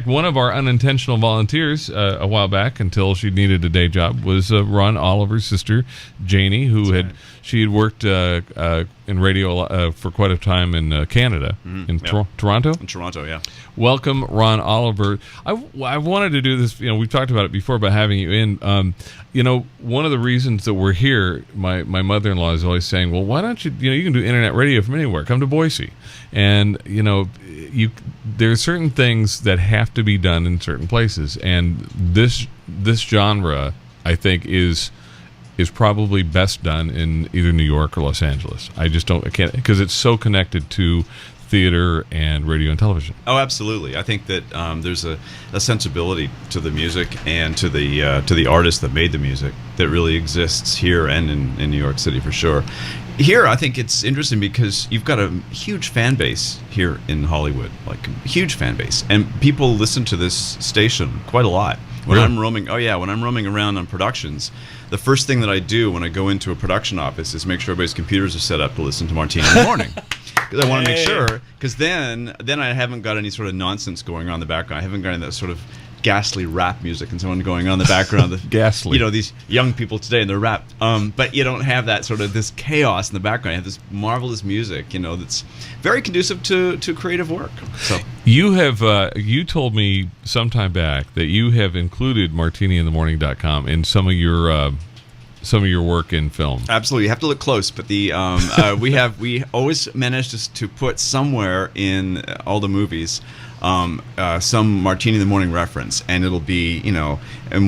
One of our unintentional volunteers a while back, until she needed a day job, was Ron Oliver's sister, Janie, who had worked in radio for quite a time in Canada, in Toronto. In Toronto, yeah. Welcome, Ron Oliver. I wanted to do this. We've talked about it before about having you in. One of the reasons that we're here, my mother-in-law is always saying, "Well, why don't you? You can do internet radio from anywhere. Come to Boise." And there are certain things that have to be done in certain places, and this genre, I think, is probably best done in either New York or Los Angeles. I can't, because it's so connected to theater and radio and television. Oh, absolutely. I think that there's a sensibility to the music and to the artist that made the music that really exists here and in New York City for sure. Here, I think it's interesting because you've got a huge fan base here in Hollywood, like a huge fan base, and people listen to this station quite a lot. When I'm roaming around on productions, the first thing that I do when I go into a production office is make sure everybody's computers are set up to listen to Martini in the morning. Because I want to make sure, because then I haven't got any sort of nonsense going on in the background. I haven't got any of that sort of ghastly rap music and so on going on in the background. Ghastly. These young people today and they're rap. But you don't have that sort of this chaos in the background. You have this marvelous music, that's very conducive to creative work. So you have you told me sometime back that you have included martiniinthemorning.com in some of your work in film. Absolutely, you have to look close, but we always managed to put somewhere in all the movies some Martini in the Morning reference, and it'll be in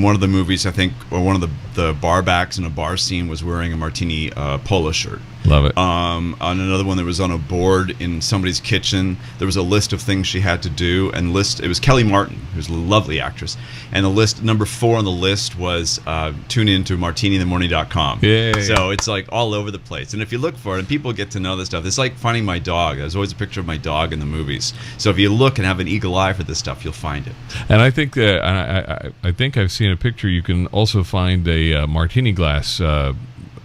one of the movies, I think, or one of the bar backs in a bar scene was wearing a Martini polo shirt. Love it. On another one, there was on a board in somebody's kitchen. There was a list of things she had to do, and it was Kelly Martin, who's a lovely actress, and the list number 4 on the list was tune in to martiniinthemorning.com. Yeah. So it's like all over the place, and if you look for it, and people get to know this stuff, it's like finding my dog. There's always a picture of my dog in the movies. So if you look and have an eagle eye for this stuff, you'll find it. And I think I think I've seen a picture. You can also find a martini glass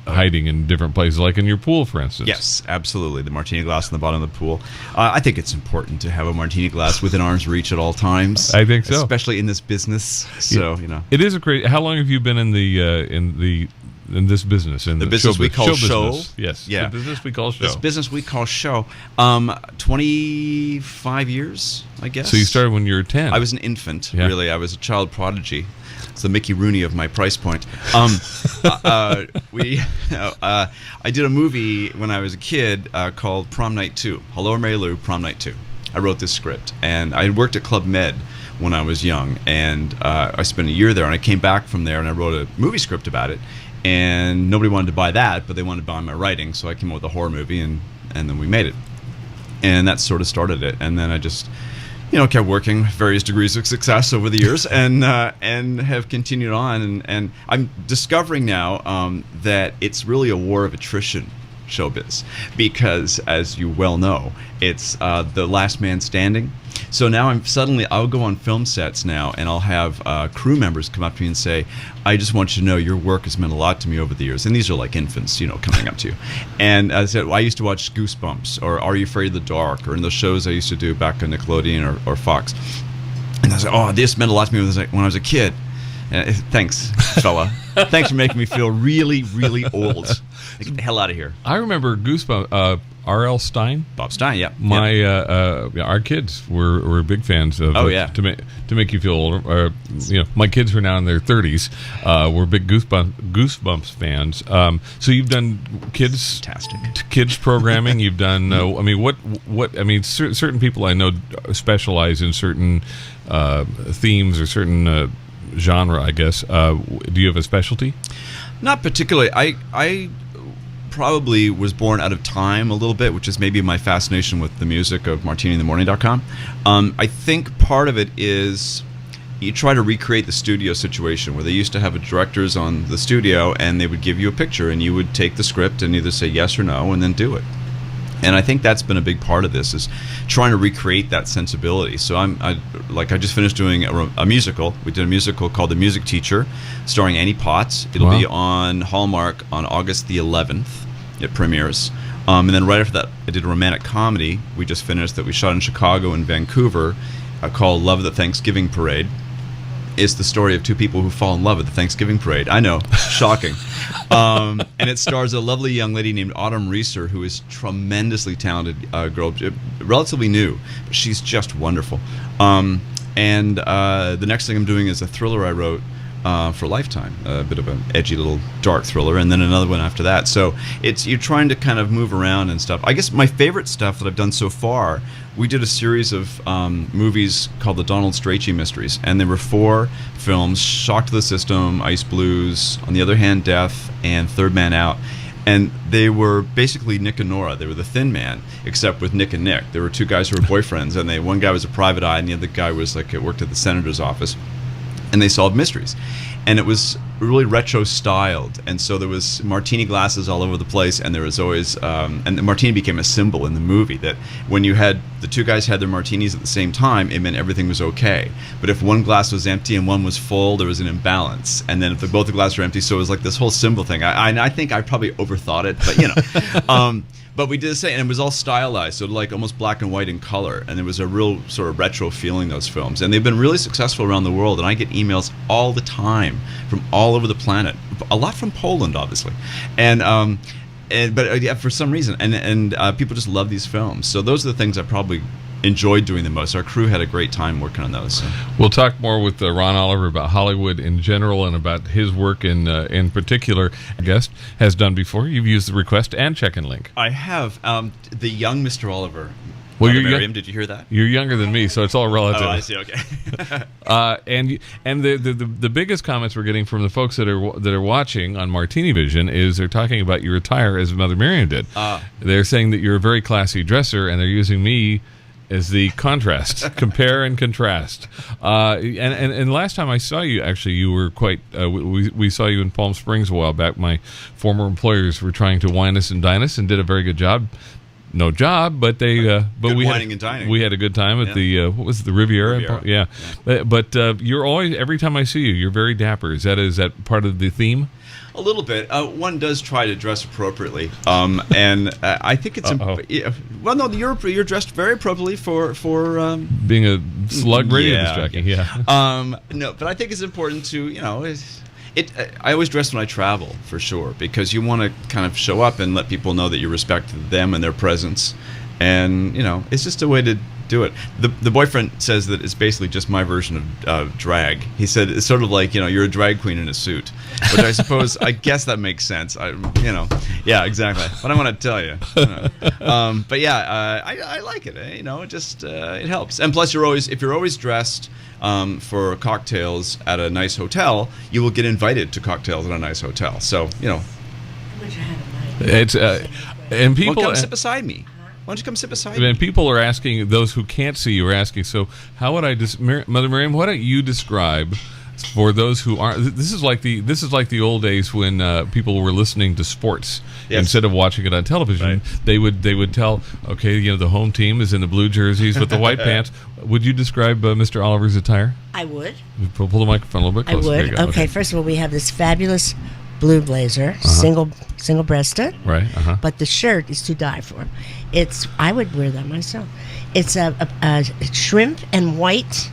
hiding in different places, like in your pool, for instance. Yes, absolutely. The martini glass in the bottom of the pool. I think it's important to have a martini glass within arm's reach at all times. I think so, especially in this business. So it is a great. How long have you been in this business? In the business we call show. Business. Yes. Yeah. The business we call show. This business we call show. 25 years, I guess. So you started when you were 10. I was an infant, really. I was a child prodigy. It's the Mickey Rooney of my price point. I did a movie when I was a kid called Prom Night 2. Hello, Mary Lou, Prom Night 2. I wrote this script, and I worked at Club Med when I was young, and I spent a year there, and I came back from there, and I wrote a movie script about it, and nobody wanted to buy that, but they wanted to buy my writing, so I came up with a horror movie, and then we made it. And that sort of started it, and then I just kept working various degrees of success over the years, and have continued on. And I'm discovering now that it's really a war of attrition, showbiz, because as you well know, it's the last man standing. So now I'll go on film sets now, and I'll have crew members come up to me and say, "I just want you to know your work has meant a lot to me over the years." And these are like infants, coming up to you. And I said, I used to watch Goosebumps or Are You Afraid of the Dark, or in those shows I used to do back on Nickelodeon or Fox. And I said, "Oh, this meant a lot to me when I was a kid." Thanks, fella. Thanks for making me feel really, really old. Get the hell out of here. I remember Goosebumps. R.L. Stine? Bob Stein, yeah. Our kids were big fans of to make you feel older. My kids are now in their 30s. We're big Goosebumps fans. So you've done kids programming. You've done. Certain people I know specialize in certain themes or certain genre, I guess. Do you have a specialty? Not particularly. I probably was born out of time a little bit, which is maybe my fascination with the music of martiniinthemorning.com. I think part of it is you try to recreate the studio situation where they used to have directors on the studio, and they would give you a picture, and you would take the script and either say yes or no and then do it. And I think that's been a big part of this, is trying to recreate that sensibility. So I just finished doing a musical. We did a musical called The Music Teacher, starring Annie Potts. It'll be on Hallmark on August the 11th. It premieres. And then right after that, I did a romantic comedy we just finished that we shot in Chicago and Vancouver. called Love at the Thanksgiving Parade. It's the story of two people who fall in love at the Thanksgiving parade. I know, shocking. And it stars a lovely young lady named Autumn Reeser, who is tremendously talented girl, relatively new, but she's just wonderful. And the next thing I'm doing is a thriller I wrote for Lifetime, a bit of an edgy little dark thriller, and then another one after that. So you're trying to kind of move around and stuff. I guess my favorite stuff that I've done so far, we did a series of movies called the Donald Strachey Mysteries, and there were 4 films: Shock to the System, Ice Blues, On the Other Hand, Death, and Third Man Out. And they were basically Nick and Nora. They were the Thin Man, except with Nick and Nick. There were 2 guys who were boyfriends, and one guy was a private eye, and the other guy was worked at the senator's office. And they solved mysteries, and it was really retro styled, and so there was martini glasses all over the place, and there was always and the martini became a symbol in the movie, that when you had the 2 guys had their martinis at the same time, it meant everything was okay. But if one glass was empty and one was full, there was an imbalance. And then if both the glasses were empty, so it was like this whole symbol thing. I think I probably overthought it, but but we did the same, and it was all stylized, so like almost black and white in color, and there was a real sort of retro feeling, those films. And they've been really successful around the world, and I get emails all the time from all over the planet, a lot from Poland, obviously. But for some reason, and people just love these films. So those are the things I probably enjoyed doing the most. Our crew had a great time working on those. So. We'll talk more with Ron Oliver about Hollywood in general and about his work in particular. A guest has done before. You've used the request and check-in link. I have. The young Mr. Oliver. Well, Miriam, did you hear that? You're younger than me, so it's all relative. Oh, I see. Okay. And the biggest comments we're getting from the folks that are watching on Martini Vision is they're talking about your attire as Mother Miriam did. They're saying that you're a very classy dresser, and they're using me as the contrast. Compare and contrast. And last time I saw you, actually, you were quite. We saw you in Palm Springs a while back. My former employers were trying to wine us and dine us, and did a very good job. No job, but they. But we wining and dining. We had a good time at the what was it, the Riviera? Yeah. But you're always, every time I see you, you're very dapper. Is that part of the theme? A little bit. One does try to dress appropriately, and I think it's. Well, no, you're dressed very appropriately for being a slug radio disc jockey. Yeah. No, but I think it's important to I always dress when I travel, for sure, because you want to kind of show up and let people know that you respect them and their presence, and it's just a way to do it. The boyfriend says that it's basically just my version of drag. He said it's sort of like you're a drag queen in a suit, which I suppose I guess that makes sense. Yeah, exactly. But I want to tell you, but yeah, I like it. It helps. And plus, if you're always dressed for cocktails at a nice hotel, you will get invited to cocktails at a nice hotel. So it's and people come sit beside me. Why don't you come sit beside me? And people are asking, those who can't see you are asking, so how would I Mother Miriam, why don't you describe for those who aren't, this is like the old days when people were listening to sports. Yes. Instead of watching it on television. Right. They would tell, okay, the home team is in the blue jerseys with the white pants. Would you describe Mr. Oliver's attire? I would. Pull the microphone a little bit closer. I would. Okay, first of all, we have this fabulous blue blazer, single breasted. Right. But the shirt is to die for. I would wear that myself. It's a shrimp and white.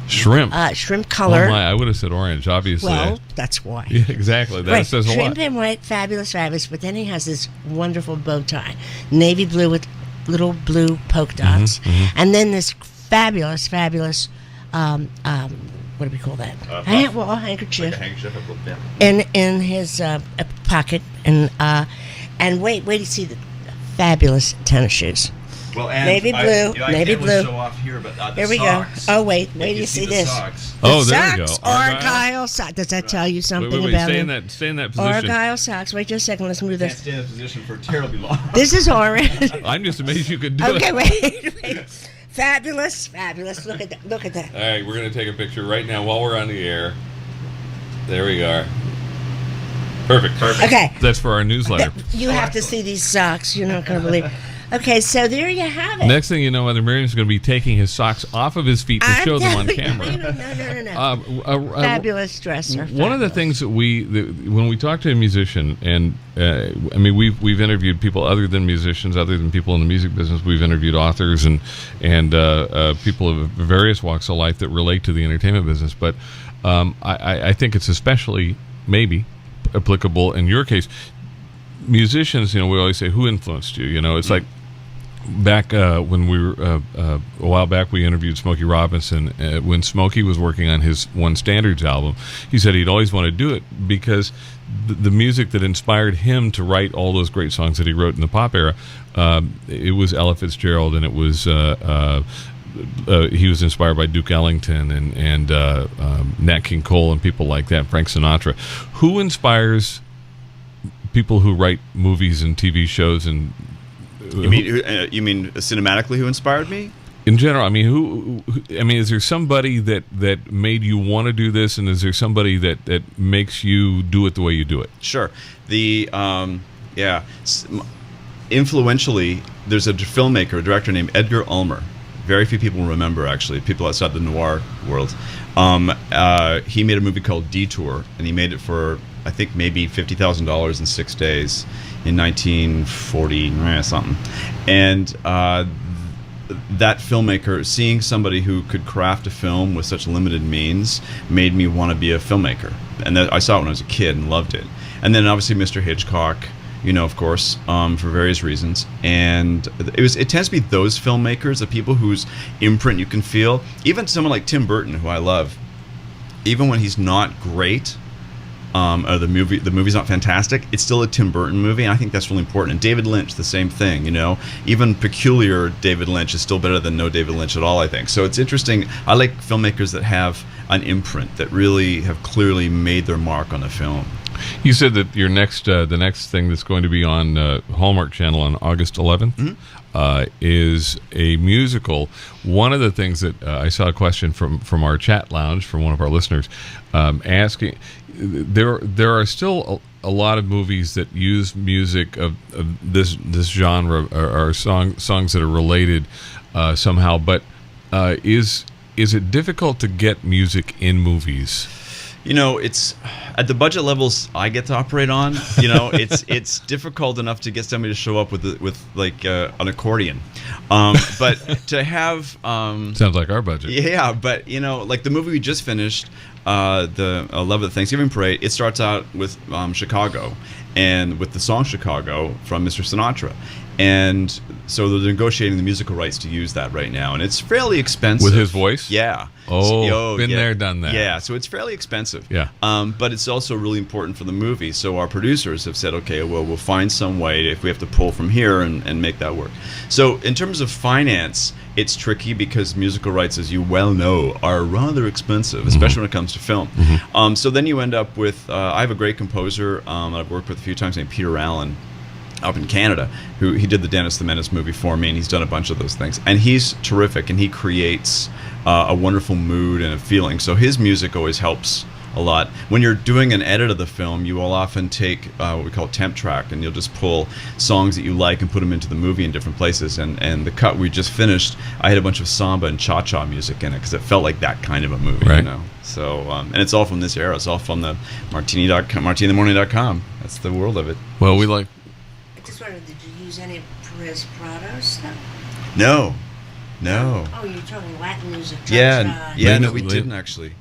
Shrimp color. Oh my, I would have said orange, obviously. Well, that's why. Yeah, exactly. That says a lot. Shrimp and white, fabulous. But then he has this wonderful bow tie, navy blue with little blue polka dots, and then this fabulous. What do we call that? Handkerchief. Like a handkerchief. In his pocket, and wait, you see the fabulous tennis shoes. Well, and navy blue. I can't really show off here, but here we socks. go. Oh wait, you see this? Socks. Oh, there we go. Argyle socks. Does that tell you something about stay him? Stay in that position. Argyle socks. Wait just a second. Let's move this. Can't stay in that position for terribly long. This is orange. I'm just amazed you could do it. Okay, wait. Fabulous. Look at that. All right, we're going to take a picture right now while we're on the air. There we are. Perfect. Okay. That's for our newsletter. You have to see these socks. You're not going to believe. Okay, so there you have it. Next thing you know, Mother Miriam's going to be taking his socks off of his feet to show them on camera. No. Fabulous dresser. One of the things that when we talk to a musician, and I mean, we've interviewed people other than musicians, other than people in the music business. We've interviewed authors and people of various walks of life that relate to the entertainment business. But I think it's especially maybe applicable in your case. Musicians, we always say, who influenced you? It's like back when we were a while back, we interviewed Smokey Robinson. When Smokey was working on his One Standards album, he said he'd always want to do it because the music that inspired him to write all those great songs that he wrote in the pop era, it was Ella Fitzgerald, and it was he was inspired by Duke Ellington and Nat King Cole and people like that, Frank Sinatra. Who inspires people who write movies and TV shows? And you mean cinematically who inspired me? In general, I mean, who is there somebody that made you want to do this, and is there somebody that makes you do it the way you do it? Sure. Influentially, there's a filmmaker, a director named Edgar Ulmer. Very few people remember, actually, people outside the noir world. He made a movie called Detour, and he made it for, I think, maybe $50,000 in 6 days in 1940 something. And that filmmaker, seeing somebody who could craft a film with such limited means, made me want to be a filmmaker. And I saw it when I was a kid and loved it. And then obviously Mr. Hitchcock, of course, for various reasons. And it tends to be those filmmakers, the people whose imprint you can feel. Even someone like Tim Burton, who I love, even when he's not great, or the movie's not fantastic, it's still a Tim Burton movie, and I think that's really important. And David Lynch, the same thing, Even peculiar David Lynch is still better than no David Lynch at all, I think. So it's interesting. I like filmmakers that have an imprint, that really have clearly made their mark on the film. You said that your the next thing that's going to be on Hallmark Channel on August 11th is a musical. One of the things that I saw a question from our chat lounge from one of our listeners asking, there are still a lot of movies that use music of this genre or songs that are related somehow, but is it difficult to get music in movies? It's at the budget levels I get to operate on. It's difficult enough to get somebody to show up with like an accordion, but to have sounds like our budget. Yeah, but like the movie we just finished, the Love of the Thanksgiving Parade. It starts out with Chicago, and with the song Chicago from Mr. Sinatra. And so they're negotiating the musical rights to use that right now, and it's fairly expensive. With his voice? Yeah. Been there, done that. Yeah, so it's fairly expensive. Yeah. But it's also really important for the movie. So our producers have said, okay, well, we'll find some way if we have to pull from here and make that work. So in terms of finance, it's tricky because musical rights, as you well know, are rather expensive, especially when it comes to film. So then you end up with, I have a great composer I've worked with a few times named Peter Allen, up in Canada, he did the Dennis the Menace movie for me, and he's done a bunch of those things. And he's terrific, and he creates a wonderful mood and a feeling. So his music always helps a lot. When you're doing an edit of the film, you will often take what we call temp track, and you'll just pull songs that you like and put them into the movie in different places. And the cut we just finished, I had a bunch of samba and cha-cha music in it because it felt like that kind of a movie, right. So, and it's all from this era. It's all from the martiniinthemorning.com. That's the world of it. Well, we like... Just wondered, did you use any Perez Prado stuff? No. Oh, you're talking Latin music. Yeah, no, we didn't actually.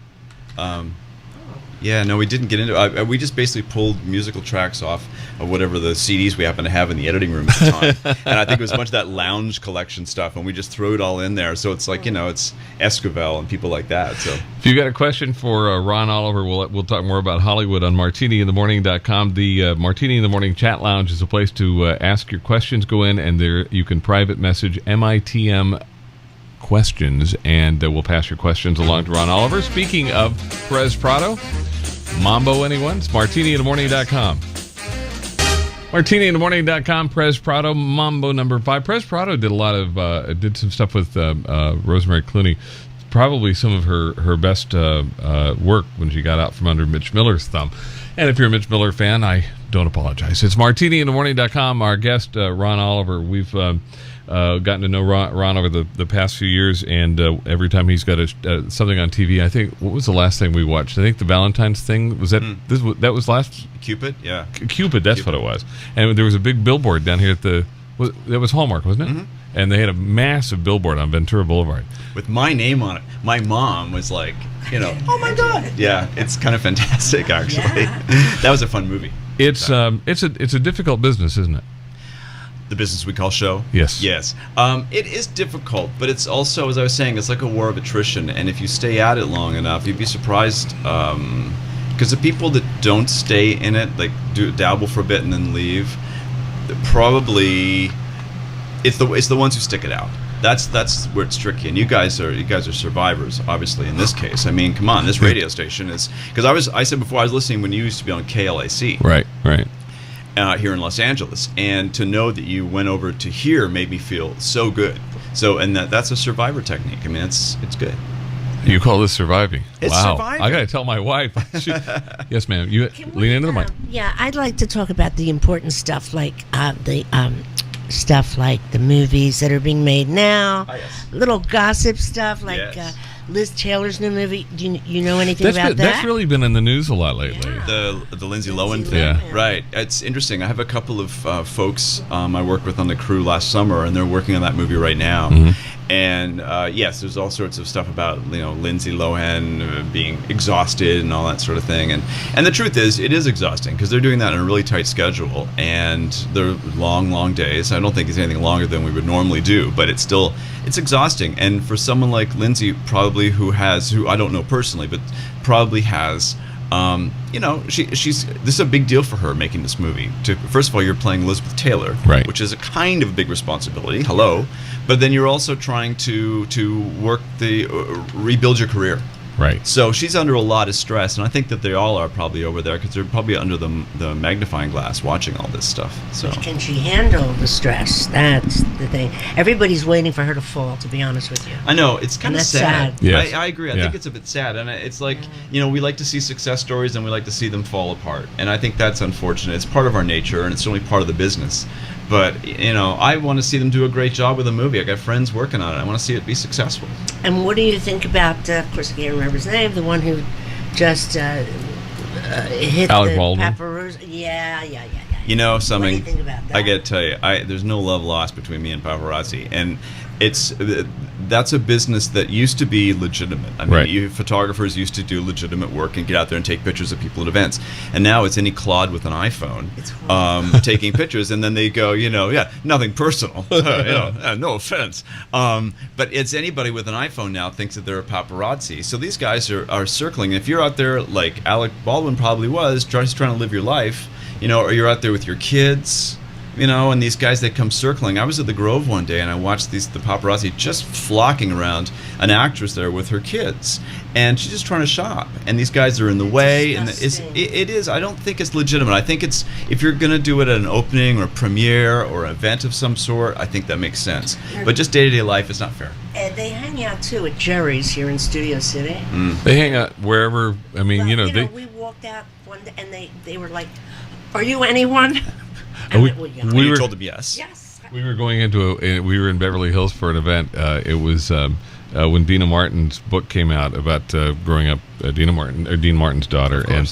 Yeah, no, we didn't get into it. We just basically pulled musical tracks off of whatever the CDs we happen to have in the editing room at the time. And I think it was a bunch of that lounge collection stuff, and we just threw it all in there. So it's like, it's Esquivel and people like that. So if you got a question for Ron Oliver, we'll talk more about Hollywood on martiniinthemorning.com. The Martini in the Morning chat lounge is a place to ask your questions. Go in, and there you can private message MITM questions, and we'll pass your questions along to Ron Oliver. Speaking of Perez Prado, Mambo, anyone? It's martiniinthemorning.com. Martiniinthemorning.com, Perez Prado, Mambo number 5. Perez Prado did a lot of, did some stuff with Rosemary Clooney. Probably some of her best work when she got out from under Mitch Miller's thumb. And if you're a Mitch Miller fan, I don't apologize. It's martiniinthemorning.com. Our guest, Ron Oliver. We've gotten to know Ron over the past few years, and every time he's got something on TV, I think, what was the last thing we watched? I think the Valentine's thing, was that that was last? Cupid, yeah. Cupid, that's Cupid. What it was. And there was a big billboard down here at that was Hallmark, wasn't it? Mm-hmm. And they had a massive billboard on Ventura Boulevard. With my name on it. My mom was like, oh my God. Yeah, it's kind of fantastic, actually. Yeah. That was a fun movie. It's a difficult business, isn't it? The business we call show? Yes. Yes. It is difficult, but it's also, as I was saying, it's like a war of attrition. And if you stay at it long enough, you'd be surprised. Because the people that don't stay in it, like dabble for a bit and then leave, probably it's the ones who stick it out. That's where it's tricky. And you guys are survivors, obviously, in this case. I mean, come on, this radio station is, because I said before, I was listening when you used to be on KLAC. Right. Here in Los Angeles, and to know that you went over to here made me feel so good. So, and that's a survivor technique. I mean, it's good. You call this surviving? It's wow. surviving. I got to tell my wife. Yes, ma'am. You lean into the mic. Yeah, I'd like to talk about the important stuff, like stuff like the movies that are being made now. Oh, yes. Little gossip stuff like. Yes. Liz Taylor's new movie. Do you know anything about that? That's really been in the news a lot lately. Yeah. The Lindsay Lohan thing. Yeah. Right. It's interesting. I have a couple of folks I worked with on the crew last summer, and they're working on that movie right now. Mm-hmm. And yes, there's all sorts of stuff about Lindsay Lohan being exhausted and all that sort of thing. And the truth is, it is exhausting because they're doing that in a really tight schedule, and they're long days. I don't think it's anything longer than we would normally do, but it's exhausting. And for someone like Lindsay, probably who I don't know personally, but probably has. She's this is a big deal for her making this movie. First of all, you're playing Elizabeth Taylor, right, which is a kind of a big responsibility. Hello, but then you're also trying to work rebuild your career. Right. So she's under a lot of stress, and I think that they all are probably over there because they're probably under the magnifying glass watching all this stuff. So can she handle the stress? That's the thing. Everybody's waiting for her to fall, to be honest with you. I know, it's kind of sad. Yes. I agree. I think it's a bit sad, and it's like we like to see success stories and we like to see them fall apart, and I think that's unfortunate. It's part of our nature, and it's certainly part of the business. But I want to see them do a great job with a movie. I got friends working on it. I want to see it be successful. And what do you think about? Of course, I can't remember his name. The one who just hit Alec the Baldwin. paparazzi. Yeah. Something. What do you think about that? I got to tell you, there's no love lost between me and paparazzi, and that's a business that used to be legitimate. I mean, right. Photographers used to do legitimate work and get out there and take pictures of people at events, and now it's any clod with an iPhone taking pictures, and then they go, nothing personal, no offense, but it's anybody with an iPhone now thinks that they're a paparazzi. So these guys are circling. If you're out there like Alec Baldwin probably was, just trying to live your life, or you're out there with your kids. And these guys, they come circling. I was at the Grove one day, and I watched the paparazzi just flocking around an actress there with her kids, and she's just trying to shop. And these guys are in the way, and it is. I don't think it's legitimate. I think it's, if you're going to do it at an opening or a premiere or an event of some sort, I think that makes sense. But just day-to-day life, it's not fair. They hang out too at Jerry's here in Studio City. They hang out wherever. I mean, we walked out one day, and they were like, "Are you anyone?" We were told to be yes. Yes. We were going we were in Beverly Hills for an event. It was when Dina Martin's book came out about growing up, Dean Martin's daughter, and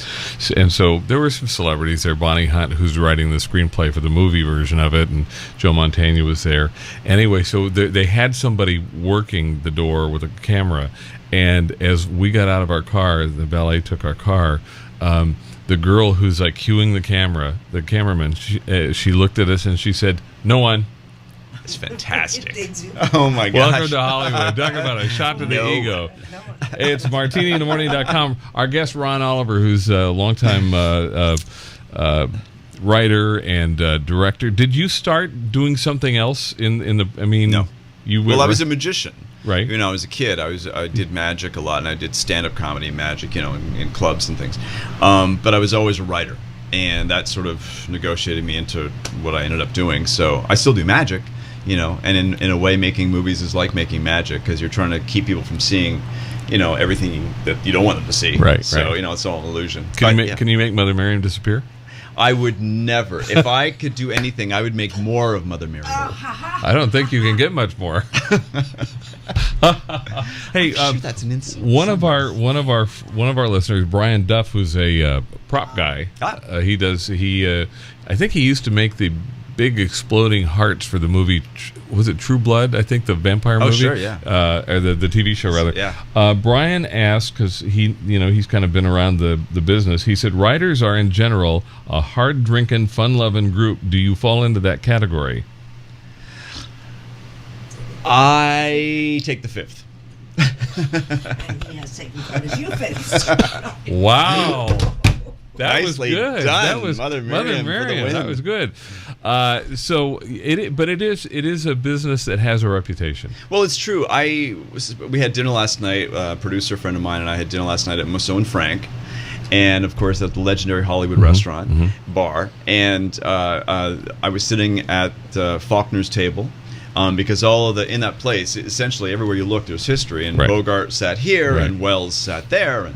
so there were some celebrities there. Bonnie Hunt, who's writing the screenplay for the movie version of it, and Joe Mantegna was there. Anyway, so they had somebody working the door with a camera, and as we got out of our car, the valet took our car. The girl who's like cueing the cameraman, she looked at us and she said, "No one." It's fantastic. Oh my gosh. Welcome to Hollywood. Talk about a shot to the ego. It's martiniinthemorning.com. Our guest, Ron Oliver, who's a longtime writer and director. Did you start doing something else in the? I mean, no. I was a magician. Right. When I was a kid, I did magic a lot, and I did stand-up comedy magic, in clubs and things. But I was always a writer, and that sort of negotiated me into what I ended up doing. So I still do magic, and in a way, making movies is like making magic because you're trying to keep people from seeing, everything that you don't want them to see. Right. So right. It's all an illusion. Can you make Mother Miriam disappear? I would never. If I could do anything, I would make more of Mother Mary. I don't think you can get much more. Hey, I'm sure that's an insult. one of our listeners, Brian Duff, who's a prop guy. I think he used to make the big exploding hearts for the movie. Was it True Blood? I think the vampire movie. Oh, sure, yeah. Or the TV show rather. Yeah. Brian asked, because he's kind of been around the business. He said, writers are in general a hard drinking, fun loving group. Do you fall into that category? I take the fifth. Yes, taking part as you fifth. Wow. That Nicely was good. done, That was Mother Miriam for the win. That was good. So it is a business that has a reputation. Well, it's true. We had dinner last night. A producer friend of mine and I had dinner last night at Musso and Frank, and of course at the legendary Hollywood restaurant bar. And I was sitting at Faulkner's table. Because in that place, essentially everywhere you look, there's history. And Bogart sat here, and Wells sat there,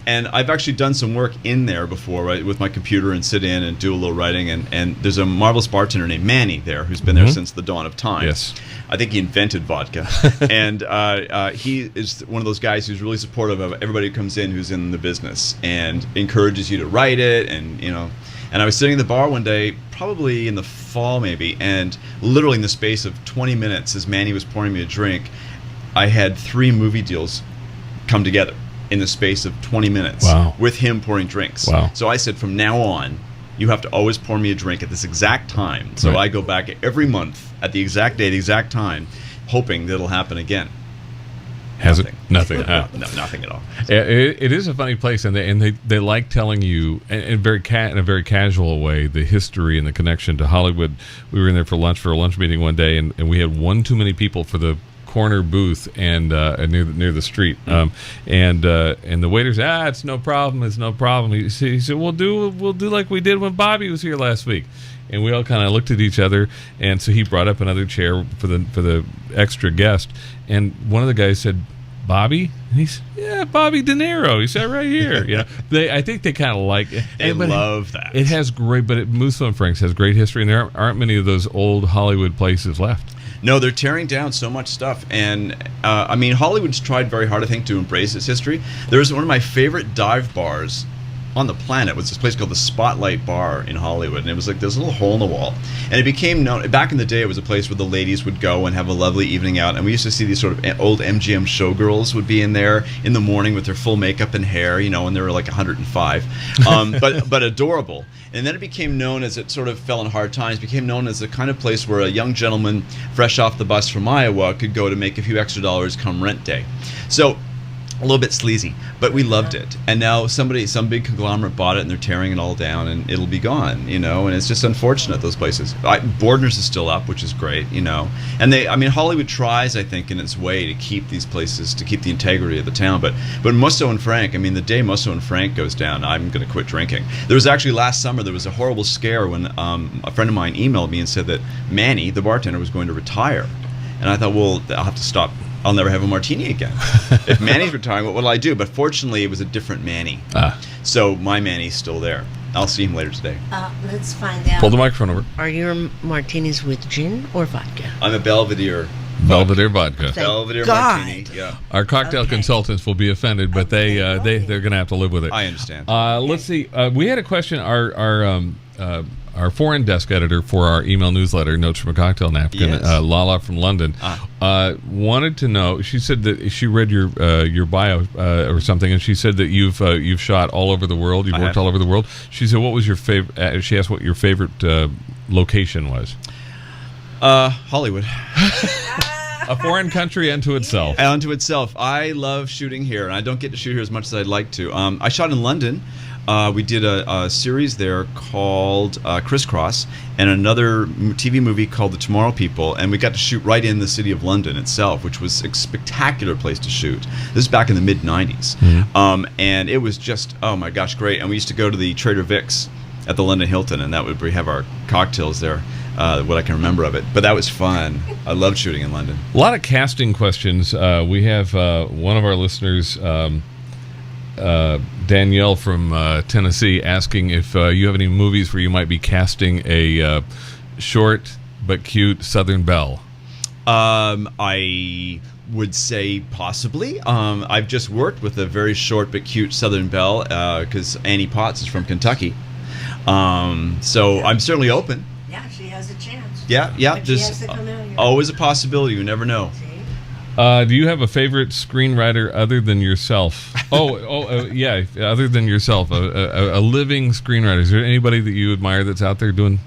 and I've actually done some work in there before, right, with my computer and sit in and do a little writing. And there's a marvelous bartender named Manny there who's been there since the dawn of time. Yes. I think he invented vodka. And he is one of those guys who's really supportive of everybody who comes in who's in the business and encourages you to write it. And, and I was sitting at the bar one day, probably in the fall maybe, and literally in the space of 20 minutes as Manny was pouring me a drink, I had 3 movie deals come together in the space of 20 minutes with him pouring drinks. Wow. So I said, from now on, you have to always pour me a drink at this exact time. So I go back every month at the exact day, the exact time, hoping that it'll happen again. Has it? Nothing. No, nothing at all. It is a funny place, and they like telling you in a very casual way the history and the connection to Hollywood. We were in there for a lunch meeting one day, and we had one too many people for the corner booth and near the street, and the waiter said, it's no problem. He said, we'll do like we did when Bobby was here last week. And we all kind of looked at each other, and so he brought up another chair for the extra guest, and one of the guys said, Bobby? And he said, yeah, Bobby De Niro. He said, right here. I think they kind of like it. They love that. It has Musso and Frank's has great history, and there aren't many of those old Hollywood places left. No, they're tearing down so much stuff, and Hollywood's tried very hard, I think, to embrace its history. There's one of my favorite dive bars on the planet was this place called the Spotlight Bar in Hollywood, and it was like this little hole in the wall, and it became known back in the day. It was a place where the ladies would go and have a lovely evening out, and we used to see these sort of old MGM showgirls would be in there in the morning with their full makeup and hair, and they were like 105, but adorable. And then it became known, as it sort of fell in hard times, became known as the kind of place where a young gentleman fresh off the bus from Iowa could go to make a few extra dollars come rent day. So a little bit sleazy, but we loved it. And now some big conglomerate bought it, and they're tearing it all down, and it'll be gone, and it's just unfortunate, those places. Bordner's is still up, which is great, and Hollywood tries, I think, in its way to keep these places, to keep the integrity of the town, but Musso and Frank, the day Musso and Frank goes down, I'm going to quit drinking. There was actually last summer, there was a horrible scare when a friend of mine emailed me and said that Manny, the bartender, was going to retire, and I thought, well, I'll have to stop. I'll never have a martini again. If Manny's retiring, what will I do? But fortunately, it was a different Manny. So my Manny's still there. I'll see him later today. Let's find out. Pull the microphone over. Are your martinis with gin or vodka? I'm a Belvedere. Belvedere vodka. Belvedere God. Martini. Yeah. Our cocktail consultants will be offended, but they're going to have to live with it. I understand. Let's see. We had a question. Our foreign desk editor for our email newsletter, Notes from a Cocktail Napkin, Yes. Lala from London, wanted to know. She said that she read your bio or something, and she said that you've shot all over the world. You've worked all over the world. She said, "What was your favorite?" She asked what your favorite location was. Hollywood. A foreign country unto itself. Unto itself. I love shooting here, and I don't get to shoot here as much as I'd like to. I shot in London. We did a series there called Crisscross, and another TV movie called The Tomorrow People, and we got to shoot right in the city of London itself, which was a spectacular place to shoot. This is back in the mid-'90s. And it was just, oh my gosh, great. And we used to go to the Trader Vic's at the London Hilton, and we have our cocktails there, what I can remember of it. But that was fun. I loved shooting in London. A lot of casting questions. We have one of our listeners... Danielle from Tennessee asking if you have any movies where you might be casting a short but cute Southern belle. I would say possibly. I've just worked with a very short but cute Southern belle because Annie Potts is from Kentucky. So I'm certainly open. Yeah, she has a chance. Yeah. But she There's has to come out here. always a possibility. You never know. Do you have a favorite screenwriter other than yourself? Yeah, other than yourself, a living screenwriter. Is there anybody that you admire that's out there doing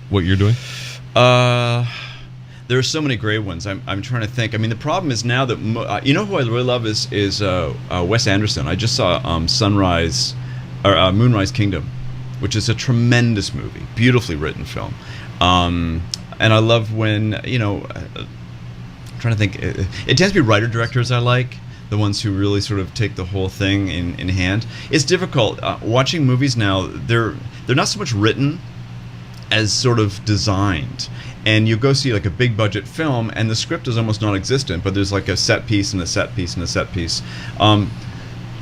what you're doing? There are so many great ones. I'm trying to think. I mean, the problem is now that you know who I really love is Wes Anderson. I just saw Moonrise Kingdom, which is a tremendous movie, beautifully written film. And I love when I'm trying to think. It tends to be writer-directors I like, the ones who really sort of take the whole thing in hand. It's difficult watching movies now. They're not so much written as sort of designed. And you go see like a big budget film and the script is almost non-existent, but there's like a set piece and a set piece and a set piece.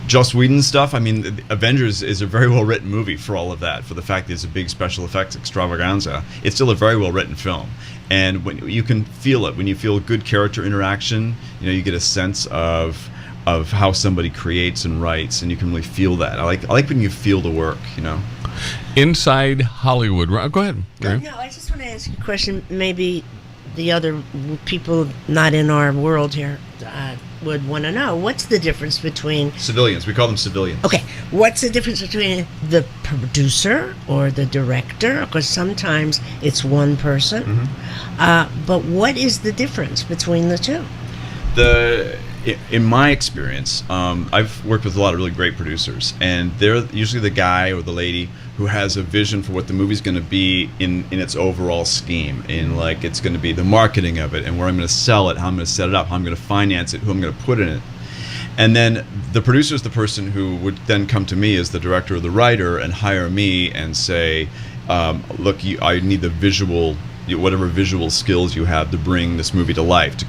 Joss Whedon stuff, I mean, Avengers is a very well written movie for all of that, for the fact that it's a big special effects extravaganza. It's still a very well written film. And when you can feel it, when you feel good character interaction, you get a sense of how somebody creates and writes, and you can really feel that. I like when you feel the work, Inside Hollywood. Go ahead. No, I just want to ask you a question. Maybe the other people not in our world here would want to know. What's the difference between... Civilians. We call them civilians. Okay. What's the difference between the producer or the director? Because sometimes it's one person. Mm-hmm. But what is the difference between the two? In my experience, I've worked with a lot of really great producers, and they're usually the guy or the lady who has a vision for what the movie's going to be in its overall scheme, in like it's going to be the marketing of it, and where I'm going to sell it, how I'm going to set it up, how I'm going to finance it, who I'm going to put in it. And then the producer is the person who would then come to me as the director or the writer and hire me and say, look, I need the visual, whatever visual skills you have to bring this movie to life,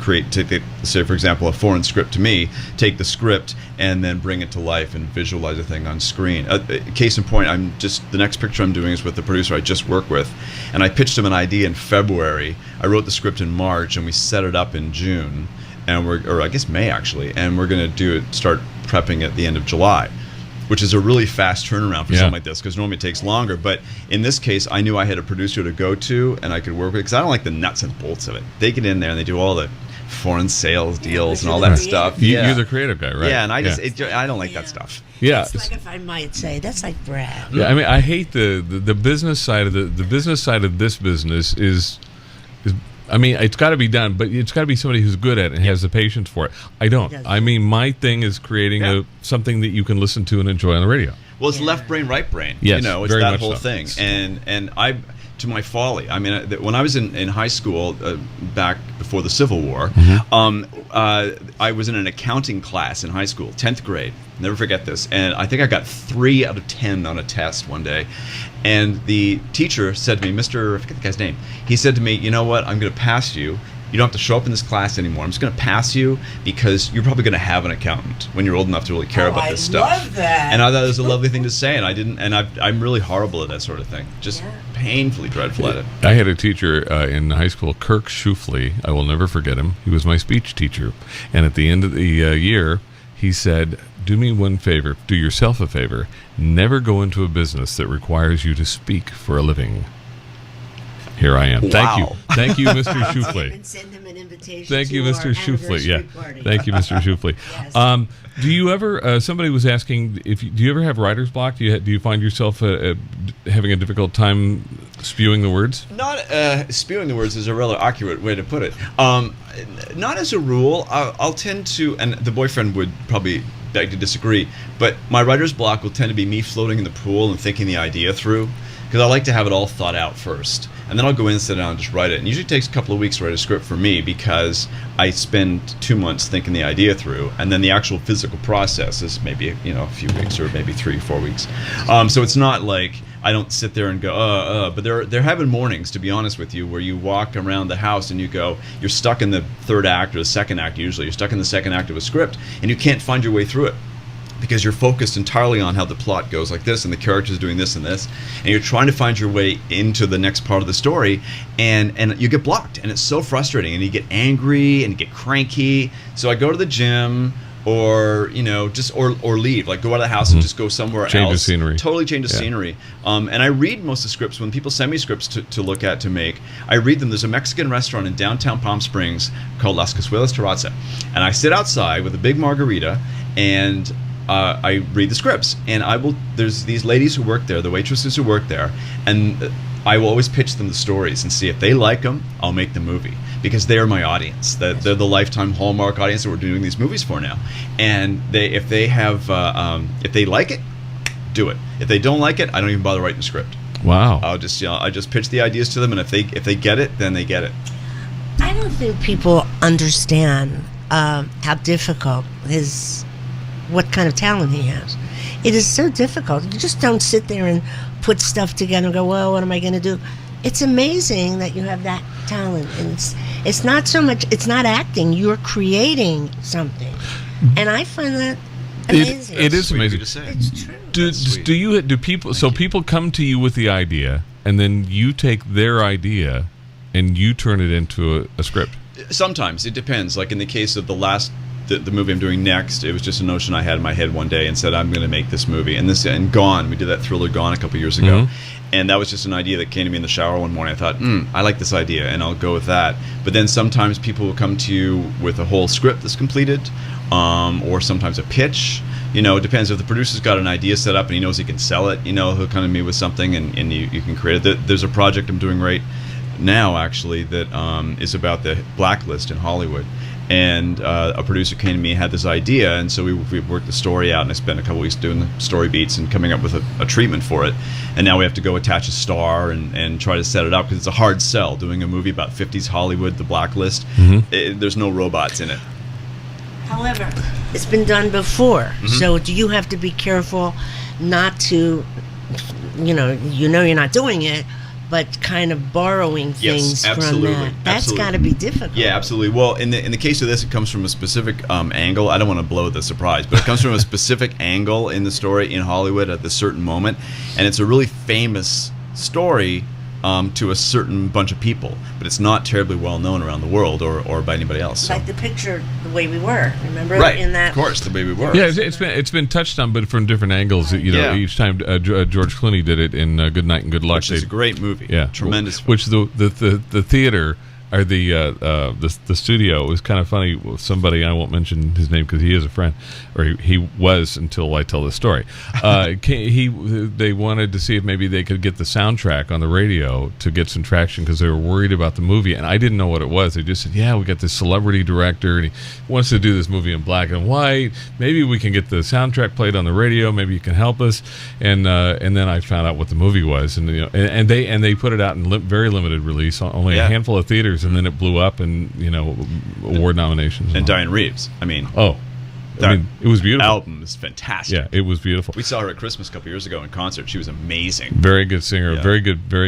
say for example a foreign script to me, take the script and then bring it to life and visualize a thing on screen. Case in point, the next picture I'm doing is with the producer I just worked with, and I pitched him an idea in February. I wrote the script in March and we set it up in June, or I guess May actually, and we're going to start prepping at the end of July, which is a really fast turnaround for something like this, because normally it takes longer. But in this case, I knew I had a producer to go to and I could work with, because I don't like the nuts and bolts of it. They get in there and they do all the foreign sales deals and all that stuff. You're the creative guy, right? Yeah, and I don't like that stuff. Yeah, it's like, if I might say, that's like Brad. Yeah, I mean, I hate the business side of the business side of this business is. I mean, it's got to be done, but it's got to be somebody who's good at it and has the patience for it. I don't. I mean, my thing is creating something that you can listen to and enjoy on the radio. Well, it's left brain, right brain. Yes, it's very that much whole so. thing. And I, to my folly, I mean, when I was in high school, back before the Civil War, I was in an accounting class in high school, 10th grade. Never forget this. And I think I got 3 out of 10 on a test one day. And the teacher said to me, I forget the guy's name. He said to me, you know what, I'm going to pass you. You don't have to show up in this class anymore. I'm just going to pass you because you're probably going to have an accountant when you're old enough to really care about this stuff. I love that. And I thought it was a lovely thing to say, and I didn't. And I'm really horrible at that sort of thing. Just painfully dreadful at it. I had a teacher in high school, Kirk Schufley. I will never forget him. He was my speech teacher, and at the end of the year, he said, "Do me one favor. Do yourself a favor. Never go into a business that requires you to speak for a living." Here I am. Wow. Thank you, Mr. Shufley. Send him an invitation. Thank you, Mr. Shufley. Yeah. Party. Thank you, Mr. Shufley. Yes. Do you ever? Somebody was asking do you ever have writer's block? Do you find yourself having a difficult time spewing the words? Not spewing the words is a rather accurate way to put it. Not as a rule. I'll tend to, and the boyfriend would probably beg to disagree, but my writer's block will tend to be me floating in the pool and thinking the idea through, because I like to have it all thought out first. And then I'll go in, sit down, and just write it. And usually it takes a couple of weeks to write a script for me, because I spend 2 months thinking the idea through, and then the actual physical process is maybe a few weeks, or maybe 3 or 4 weeks. So it's not like I don't sit there and go but there have been mornings, to be honest with you, where you walk around the house and you're stuck in the third act or the second act. Usually you're stuck in the second act of a script and you can't find your way through it. because you're focused entirely on how the plot goes like this and the characters doing this and this, and you're trying to find your way into the next part of the story, and you get blocked, and it's so frustrating, and you get angry and you get cranky. So I go to the gym, or just or leave, like go out of the house and just go somewhere else. Change the scenery. Totally change the scenery. And I read most of the scripts. When people send me scripts to look at, to make, I read them. There's a Mexican restaurant in downtown Palm Springs called Las Cazuelas Terraza, and I sit outside with a big margarita, and I read the scripts, and there's these ladies who work there, the waitresses who work there, and I will always pitch them the stories and see if they like them. I'll make the movie, because they're my audience. They're the lifetime Hallmark audience that we're doing these movies for now. And if they like it, do it. If they don't like it, I don't even bother writing the script. Wow. I just pitch the ideas to them, and if they get it, then they get it. I don't think people understand how difficult what kind of talent he has. It is so difficult. You just don't sit there and put stuff together and go, well, what am I going to do? It's amazing that you have that talent, and it's not so much, it's not acting, you're creating something, and I find that amazing. It is amazing. It's true. Do people come to you with the idea, and then you take their idea and you turn it into a script? Sometimes it depends. Like in the case of the movie I'm doing next, it was just a notion I had in my head one day and said, I'm going to make this movie. And Gone, we did that thriller Gone a couple years ago. And that was just an idea that came to me in the shower one morning. I thought, I like this idea, and I'll go with that. But then sometimes people will come to you with a whole script that's completed, or sometimes a pitch. It depends. If the producer's got an idea set up and he knows he can sell it, he'll come to me with something, and you can create it. There's a project I'm doing right now, actually, that is about the blacklist in Hollywood. And a producer came to me and had this idea, and so we worked the story out, and I spent a couple weeks doing the story beats and coming up with a treatment for it. And now we have to go attach a star and try to set it up, because it's a hard sell doing a movie about 50s Hollywood, the blacklist. There's no robots in it. However, it's been done before, so do you have to be careful not to, you're not doing it, but kind of borrowing things from that. That's got to be difficult. Yeah, absolutely. Well, in the case of this, it comes from a specific angle. I don't want to blow the surprise, but it comes from a specific angle in the story in Hollywood at this certain moment, and it's a really famous story to a certain bunch of people, but it's not terribly well known around the world or by anybody else. Like the picture, The Way We Were, remember? Right, in that, of course, The Way We Were. Yeah, it's been touched on, but from different angles. Each time George Clooney did it in Good Night and Good Luck. Which is a great movie. Yeah, tremendous. Which the theater, or the studio, was kind of funny. Somebody, I won't mention his name because he is a friend, or he was until I tell this story. They wanted to see if maybe they could get the soundtrack on the radio to get some traction, because they were worried about the movie, and I didn't know what it was. They just said, yeah, we got this celebrity director, and he wants to do this movie in black and white. Maybe we can get the soundtrack played on the radio. Maybe you can help us. And then I found out what the movie was, and they put it out in very limited release, only a handful of theaters. And then it blew up, and award nominations. And Diane Reeves. It was beautiful. Album is fantastic. Yeah, it was beautiful. We saw her at Christmas a couple years ago in concert. She was amazing. Very good singer. Yeah. Very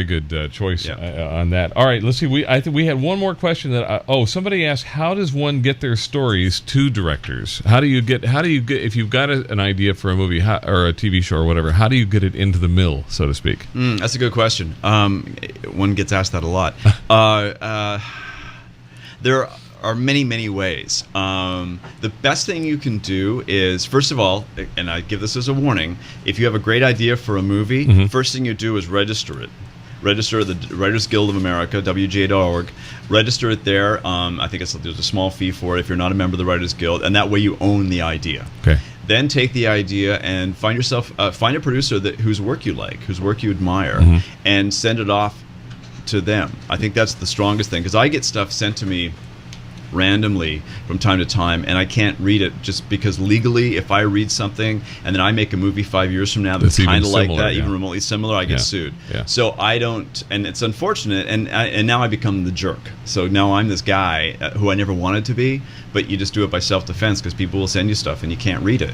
good choice on that. All right, let's see. I think we had one more question that. Somebody asked, how does one get their stories to directors? How do you get if you've got an idea for a movie or a TV show or whatever? How do you get it into the mill, so to speak? That's a good question. One gets asked that a lot. There are many ways. The best thing you can do is, first of all, and I give this as a warning, if you have a great idea for a movie, first thing you do is register it. Register at the Writers Guild of America, WGA.org. Register it there. I think there's a small fee for it if you're not a member of the Writers Guild, and that way you own the idea. Okay. Then take the idea and find a producer whose work you like, whose work you admire, and send it off to them. I think that's the strongest thing, because I get stuff sent to me randomly from time to time, and I can't read it just because legally, if I read something and then I make a movie 5 years from now that's kind of like that, even remotely similar, I get sued. Yeah. So I don't, and it's unfortunate, and now I become the jerk. So now I'm this guy who I never wanted to be, but you just do it by self-defense, because people will send you stuff and you can't read it.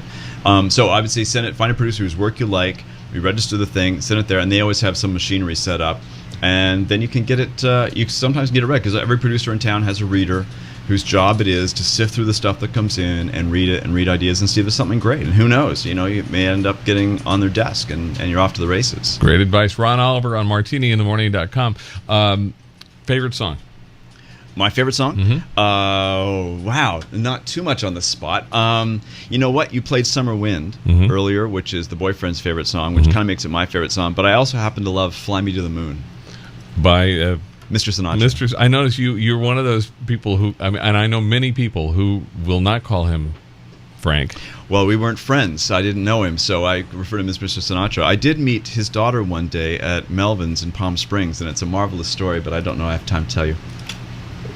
So I would say find a producer whose work you like, we register the thing, send it there, and they always have some machinery set up, and then you can get it. You sometimes get it read, because every producer in town has a reader whose job it is to sift through the stuff that comes in and read it and read ideas and see if there's something great. And who knows, you may end up getting on their desk and you're off to the races. Great advice. Ron Oliver on martiniinthemorning.com. Favorite song? My favorite song? Mm-hmm. Wow, not too much on the spot. You know what? You played Summer Wind earlier, which is the boyfriend's favorite song, which kind of makes it my favorite song. But I also happen to love Fly Me to the Moon by Mr. Sinatra. I notice you're one of those people who, and I know many people who will not call him Frank. Well, we weren't friends. I didn't know him, so I refer to him as Mr. Sinatra. I did meet his daughter one day at Melvin's in Palm Springs, and it's a marvelous story, but I don't know I have time to tell you.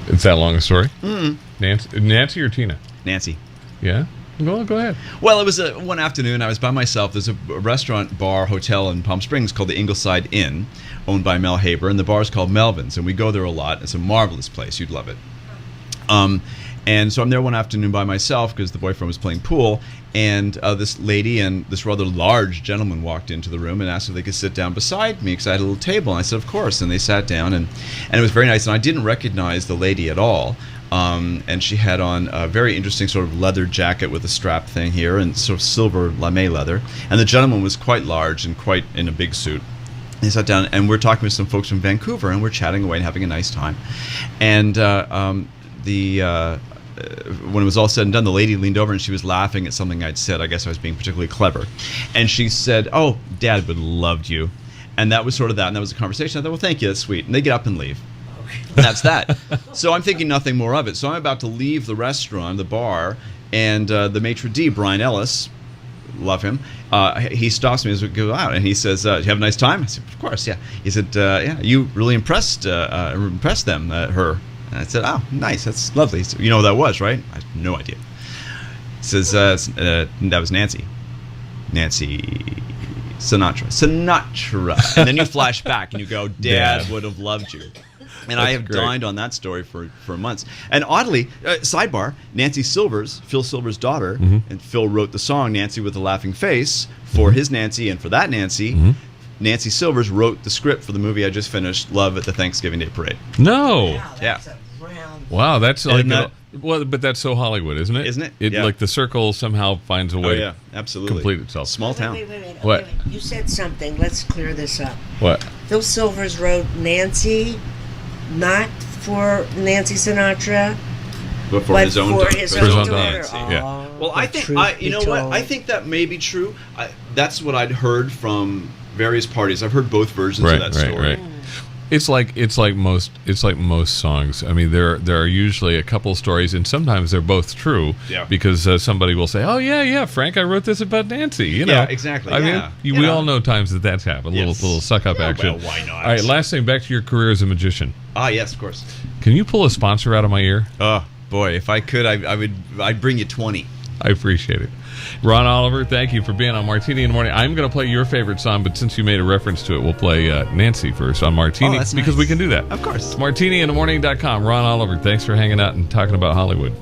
It's that long a story? Mm-hmm. Nancy or Tina? Nancy. Yeah? Go ahead. Well, it was one afternoon. I was by myself. There's a restaurant, bar, hotel in Palm Springs called the Ingleside Inn, owned by Mel Haber, and the bar is called Melvin's, and we go there a lot. It's a marvelous place. You'd love it. And so I'm there one afternoon by myself because the boyfriend was playing pool, and this lady and this rather large gentleman walked into the room and asked if they could sit down beside me because I had a little table. And I said, of course. And they sat down, and it was very nice. And I didn't recognize the lady at all. And she had on a very interesting sort of leather jacket with a strap thing here and sort of silver lame leather. And the gentleman was quite large and quite in a big suit. They sat down, and we're talking with some folks from Vancouver, and we're chatting away and having a nice time. And when it was all said and done, the lady leaned over and she was laughing at something I'd said. I guess I was being particularly clever. And she said, "Oh, Dad would have loved you." And that was sort of that. And that was a conversation. I thought, well, thank you. That's sweet. And they get up and leave. And that's that. So I'm thinking nothing more of it. So I'm about to leave the restaurant, the bar, and the maitre d', Brian Ellis, love him, he stops me as we go out, and he says, "Do you have a nice time?" I said, "Of course, yeah." He said, "Yeah, you really impressed them, her." And I said, "Oh, nice, that's lovely." He said, "You know who that was, right?" I had no idea. He says, "That was Nancy Sinatra." And then you flash back and you go, "Dad would have loved you." And I have dined on that story for months. And oddly, sidebar, Nancy Silvers, Phil Silvers' daughter, and Phil wrote the song Nancy with a Laughing Face for his Nancy and for that Nancy. Nancy Silvers wrote the script for the movie I just finished, Love at the Thanksgiving Day Parade. No. Wow, that's like well, but that's so Hollywood, isn't it? Isn't it? Like the circle somehow finds a way to absolutely complete itself. Small town. Wait. What? You said something. Let's clear this up. What? Phil Silvers wrote Nancy, not for Nancy Sinatra, but for his own daughter. Yeah. Well, I think you know what? I think that may be true. That's what I'd heard from various parties. I've heard both versions of that story. Right. It's like most songs. I mean, there are usually a couple stories, and sometimes they're both true. Yeah. Because somebody will say, "Oh yeah, Frank, I wrote this about Nancy." You know. Yeah, exactly. I mean, we all know times that's happened. Yes. Little suck up action. Well, why not? All right. Last thing, back to your career as a magician. Yes, of course. Can you pull a sponsor out of my ear? Oh boy, if I could, I'd bring you 20. I appreciate it. Ron Oliver, thank you for being on Martini in the Morning. I'm going to play your favorite song, but since you made a reference to it, we'll play Nancy first on Martini that's because nice. we can do that. Of course. Martiniinthemorning.com. Ron Oliver, thanks for hanging out and talking about Hollywood.